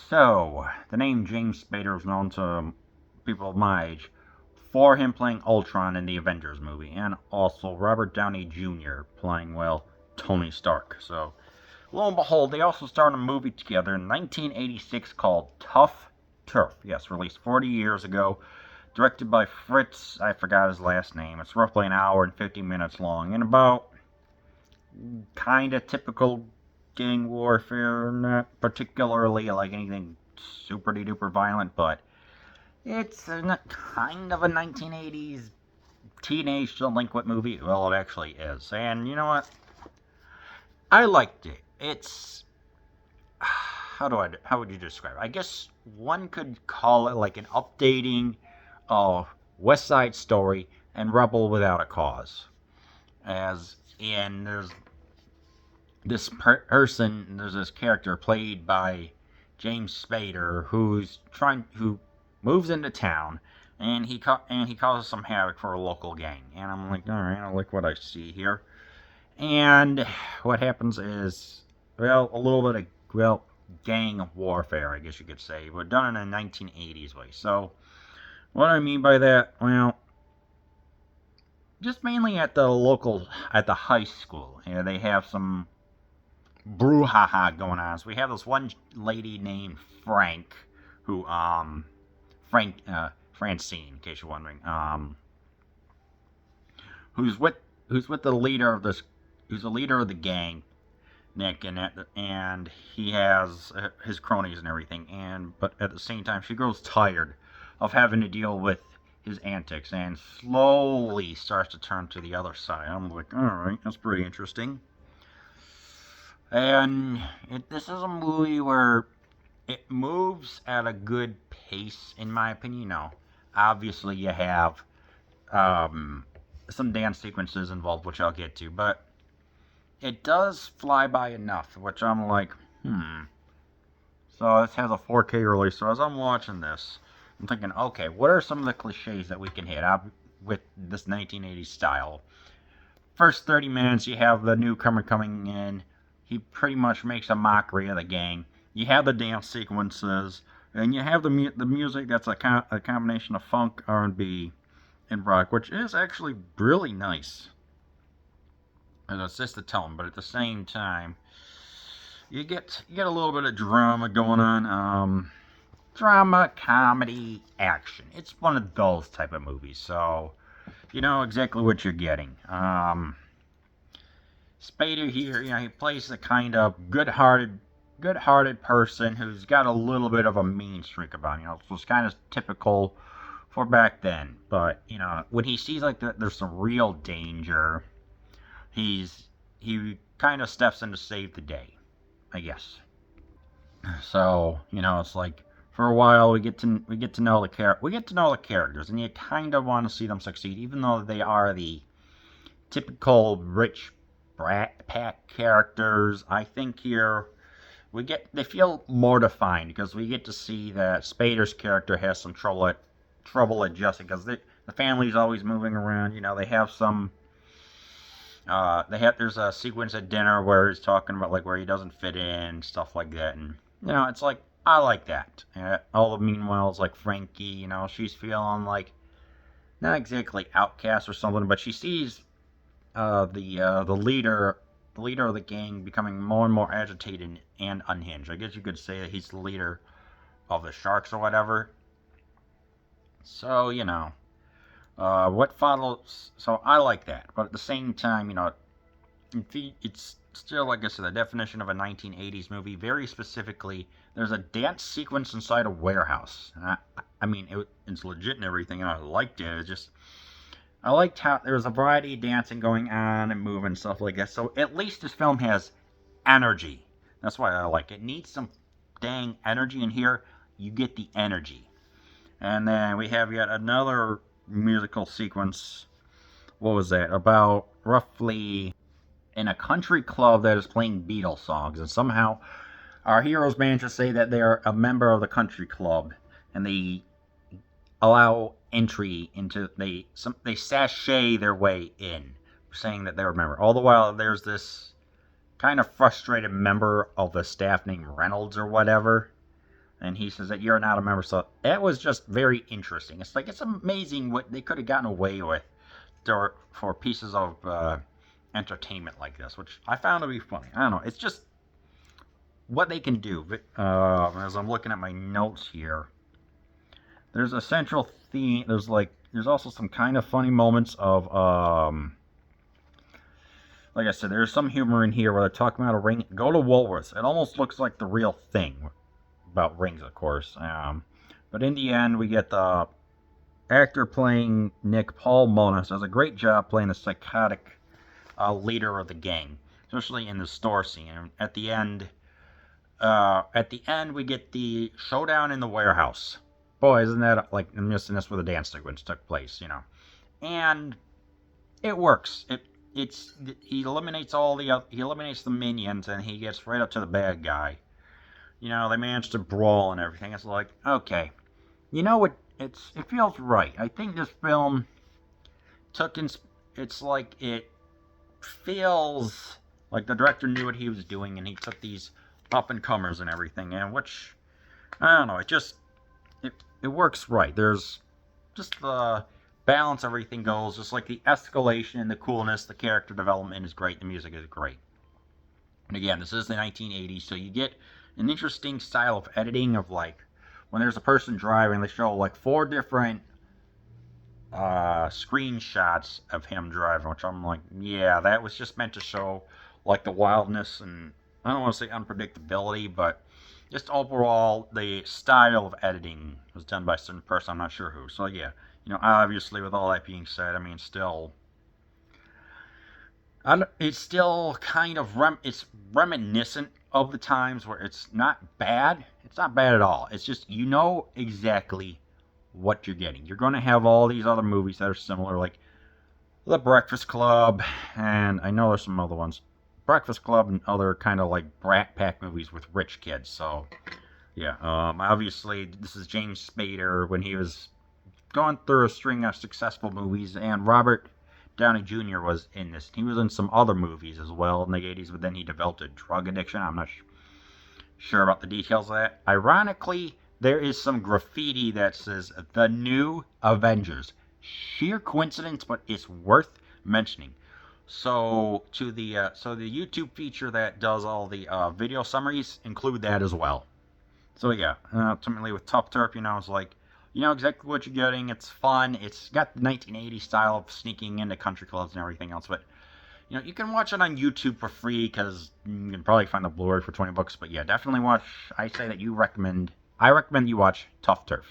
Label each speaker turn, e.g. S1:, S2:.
S1: So, the name James Spader is known to people of my age for him playing Ultron in the Avengers movie, and also Robert Downey Jr. playing, well, Tony Stark. So, lo and behold, they also starred a movie together in 1986 called Tuff Turf. Yes, released 40 years ago. Directed by Fritz, I forgot his last name. It's roughly an hour and 50 minutes long, and about kind of typical gang warfare, not particularly like anything super duper violent, but it's kind of a 1980s teenage delinquent movie. Well, it actually is. And you know what? I liked it. It's how would you describe it? I guess one could call it like an updating of West Side Story and Rebel Without a Cause. As in, there's this character played by James Spader who moves into town and he causes some havoc for a local gang. And I'm like, all right, I like what I see here. And what happens is, well, a little bit of gang warfare, I guess you could say, but done in a 1980s way. So what I mean by that, well, just mainly at the high school. You know, they have some brouhaha going on. So we have this one lady named Frank, Francine, in case you're wondering, who's with the leader of who's the leader of the gang, Nick, and he has his cronies and everything, but at the same time, she grows tired of having to deal with his antics and slowly starts to turn to the other side. I'm like, all right, that's pretty interesting. And this is a movie where it moves at a good pace, in my opinion. Obviously you have some dance sequences involved, which I'll get to, but it does fly by enough, which I'm like, So this has a 4K release, so as I'm watching this, I'm thinking, okay, what are some of the cliches that we can hit up with this 1980s style? First 30 minutes, you have the newcomer coming in. He pretty much makes a mockery of the gang. You have the dance sequences, and you have the music that's a combination of funk, R&B, and rock, which is actually really nice. And it's just the tone, but at the same time, you get a little bit of drama going on. Drama, comedy, action. It's one of those type of movies, so you know exactly what you're getting. Spader here, he plays the kind of good-hearted person who's got a little bit of a mean streak about him. So it's kind of typical for back then. But when he sees like that, there's some real danger. He kind of steps in to save the day, I guess. So it's like, for a while we get to know the characters, and you kind of want to see them succeed, even though they are the typical rich brat pack characters. I think here they feel more defined because we get to see that Spader's character has some trouble adjusting because the family's always moving around. They have some. There's a sequence at dinner where he's talking about like where he doesn't fit in, stuff like that, and it's like, I like that. All the meanwhile, it's like Frankie, she's feeling like not exactly outcast or something, but she sees the leader of the gang becoming more and more agitated and unhinged. I guess you could say that he's the leader of the Sharks or whatever. So what follows. So I like that, but at the same time, it's still, like I said, the definition of a 1980s movie. Very specifically, there's a dance sequence inside a warehouse. It's legit and everything, and I liked it. I liked how there was a variety of dancing going on and moving and stuff like that. So at least this film has energy. That's why I like it. It needs some dang energy, and here you get the energy. And then we have yet another musical sequence. What was that? About roughly in a country club that is playing Beatles songs, and somehow our heroes manage to say that they're a member of the country club, and they allow entry into they sashay their way in, saying that they're a member. All the while, there's this kind of frustrated member of the staff named Reynolds or whatever, and he says that you're not a member. So that was just very interesting. It's like, it's amazing what they could have gotten away with for pieces of entertainment like this, which I found to be funny. I don't know. It's just what they can do. As I'm looking at my notes here, there's a central theme. There's also some kind of funny moments of like I said, there's some humor in here where they're talking about a ring. Go to Woolworths. It almost looks like the real thing about rings, of course. But in the end, we get the actor playing Nick, Paul Monas, does a great job playing the psychotic leader of the gang, especially in the store scene. And at the end, we get the showdown in the warehouse. Boy, isn't that like, I'm missing this where the dance sequence took place, and it works. He eliminates he eliminates the minions, and he gets right up to the bad guy. They managed to brawl and everything. It's like, okay, it feels right. I think this film it's like, it feels like the director knew what he was doing, and he took these up and comers and everything, and which, I don't know, it works right. There's just the balance, everything goes, just like the escalation, the coolness, the character development is great, the music is great. And again, this is the 1980s, so you get an interesting style of editing of, like, when there's a person driving, they show like 4 different screenshots of him driving, which I'm like, yeah, that was just meant to show like the wildness, and I don't want to say unpredictability, but just overall the style of editing was done by a certain person, I'm not sure who. So yeah, obviously, with all that being said, I mean, it's still kind of it's reminiscent of the times where it's not bad. It's not bad at all. It's just, exactly what you're getting. You're going to have all these other movies that are similar, like The Breakfast Club, and I know there's some other ones. Breakfast Club and other kind of like Brat Pack movies with rich kids. So yeah, obviously this is James Spader when he was going through a string of successful movies, and Robert Downey Jr. was in this. He was in some other movies as well in the 80s, but then he developed a drug addiction. I'm not sure about the details of that. Ironically, there is some graffiti that says "The New Avengers." Sheer coincidence, but it's worth mentioning. So the YouTube feature that does all the video summaries include that as well. So yeah, ultimately with Tuff Turf, it's like, you know exactly what you're getting. It's fun. It's got the 1980s style of sneaking into country clubs and everything else. But you can watch it on YouTube for free, because you can probably find the Blu-ray for $20. But yeah, definitely watch. I recommend you watch Tuff Turf.